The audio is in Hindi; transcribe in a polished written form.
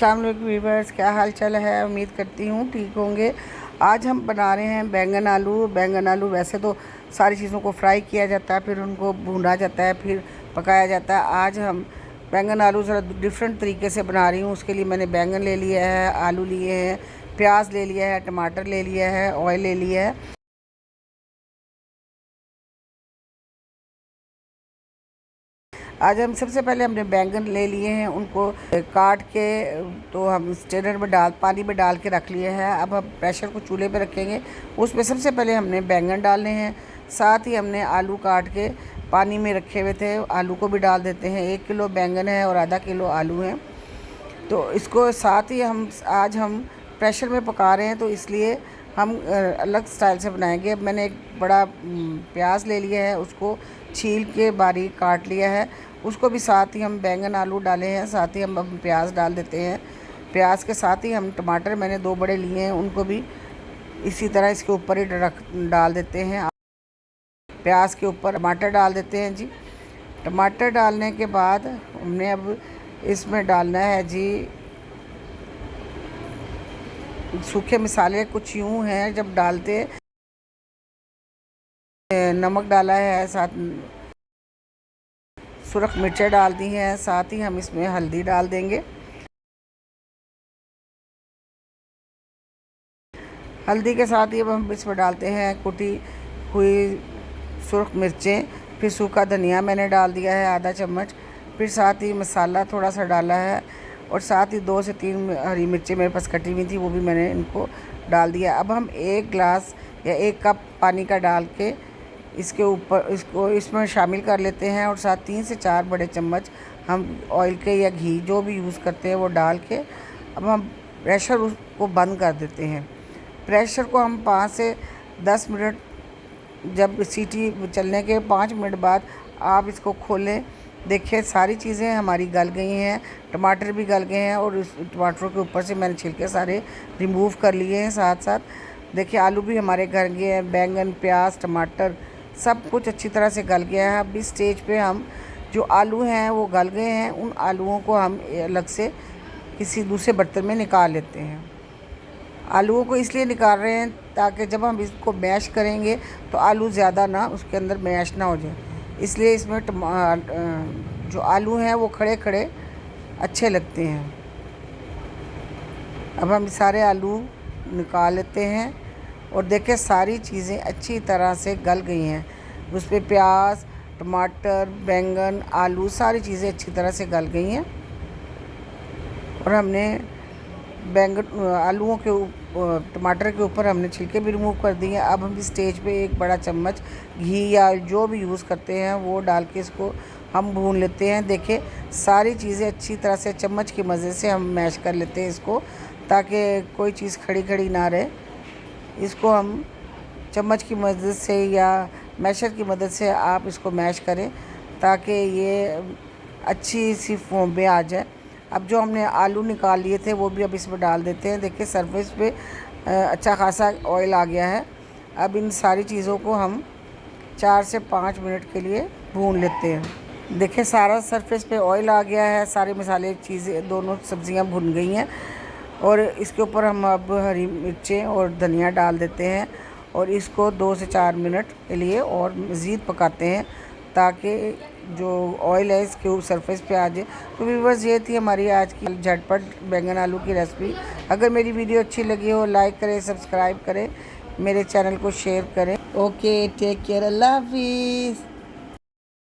अस्सलाम वालेकुम व्यूअर्स, क्या हाल चाल है। उम्मीद करती हूँ ठीक होंगे। आज हम बना रहे हैं बैंगन आलू। वैसे तो सारी चीज़ों को फ्राई किया जाता है, फिर उनको भूना जाता है, फिर पकाया जाता है। आज हम बैंगन आलू ज़रा डिफरेंट तरीके से बना रही हूँ। उसके लिए मैंने बैंगन ले लिया है, आलू लिए हैं, प्याज ले लिया है, टमाटर ले लिया है, ऑयल ले लिया है। आज हम सबसे पहले हमने बैंगन ले लिए हैं, उनको काट के तो हम स्ट्रेनर में पानी में डाल के रख लिए हैं। अब हम प्रेशर को चूल्हे पे रखेंगे। उसमें सबसे पहले हमने बैंगन डालने हैं, साथ ही हमने आलू काट के पानी में रखे हुए थे, आलू को भी डाल देते हैं। 1 किलो बैंगन है और आधा किलो आलू हैं, तो इसको साथ ही आज हम प्रेशर में पका रहे हैं, तो इसलिए हम अलग स्टाइल से बनाएंगे। अब मैंने एक बड़ा प्याज ले लिया है, उसको छील के बारीक काट लिया है। उसको भी साथ ही हम बैंगन आलू डाले हैं, साथ ही हम प्याज डाल देते हैं। प्याज के साथ ही हम टमाटर मैंने 2 बड़े लिए हैं, उनको भी इसी तरह इसके ऊपर ही डाल देते हैं। प्याज के ऊपर टमाटर डाल देते हैं जी। टमाटर डालने के बाद हमने अब इसमें डालना है जी सूखे मसाले। कुछ यूँ हैं, जब डालते नमक डाला है, साथ सुरख मिर्चें डाल दी हैं, साथ ही हम इसमें हल्दी डाल देंगे। हल्दी के साथ ही अब हम इसमें डालते हैं कुटी हुई सुरख मिर्चें, फिर सूखा धनिया मैंने डाल दिया है आधा चम्मच, फिर साथ ही मसाला थोड़ा सा डाला है, और साथ ही 2 से 3 हरी मिर्चें मेरे पास कटी हुई थी, वो भी मैंने इनको डाल दिया। अब हम 1 गिलास या 1 कप पानी का डाल के इसके ऊपर इसमें शामिल कर लेते हैं, और साथ 3 से 4 बड़े चम्मच हम ऑयल के या घी जो भी यूज़ करते हैं वो डाल के अब हम प्रेशर उसको बंद कर देते हैं। प्रेशर को हम 5 से 10 मिनट, जब सीटी चलने के 5 मिनट बाद आप इसको खोलें, देखिए सारी चीज़ें हमारी गल गई हैं, टमाटर भी गल गए हैं, और उस टमाटरों के ऊपर से मैंने छिलके सारे रिमूव कर लिए हैं। साथ साथ देखिए आलू भी हमारे गल गए हैं, बैंगन, प्याज, टमाटर सब कुछ अच्छी तरह से गल गया है। अब इस स्टेज पे हम जो आलू हैं वो गल गए हैं, उन आलूओं को हम अलग से किसी दूसरे बर्तन में निकाल लेते हैं। आलूओं को इसलिए निकाल रहे हैं ताकि जब हम इसको मैश करेंगे तो आलू ज़्यादा ना उसके अंदर मैश ना हो जाए, इसलिए इसमें जो आलू हैं वो खड़े खड़े अच्छे लगते हैं। अब हम सारे आलू निकाल लेते हैं, और देखें सारी चीज़ें अच्छी तरह से गल गई हैं। उस पर प्याज, टमाटर, बैंगन, आलू सारी चीज़ें अच्छी तरह से गल गई हैं, और हमने आलूओं के टमाटर के ऊपर हमने छिलके भी रिमूव कर दिए। अब हम इस स्टेज पे 1 बड़ा चम्मच घी या जो भी यूज़ करते हैं वो डाल के इसको हम भून लेते हैं। देखिए सारी चीज़ें अच्छी तरह से चम्मच की मदद से हम मैश कर लेते हैं इसको, ताकि कोई चीज़ खड़ी खड़ी ना रहे। इसको हम चम्मच की मदद से या मैशर की मदद से आप इसको मैश करें, ताकि ये अच्छी सी फोम पे आ जाए। अब जो हमने आलू निकाल लिए थे वो भी अब इसमें डाल देते हैं। देखिए सरफेस पे अच्छा खासा ऑयल आ गया है। अब इन सारी चीज़ों को हम 4 से 5 मिनट के लिए भून लेते हैं। देखिए सारा सरफेस पे ऑयल आ गया है, सारे मसाले चीज़ें दोनों सब्ज़ियां भुन गई हैं, और इसके ऊपर हम अब हरी मिर्चें और धनिया डाल देते हैं, और इसको 2 से 4 मिनट के लिए और मज़ीद पकाते हैं, ताकि जो ऑयल है इसके सरफेस पे आ जाए। तो व्यूअर्स, ये थी हमारी आज की झटपट बैंगन आलू की रेसिपी। अगर मेरी वीडियो अच्छी लगी हो, लाइक करें, सब्सक्राइब करें, मेरे चैनल को शेयर करें। ओके, टेक केयर, अल्लाह हाफिज़।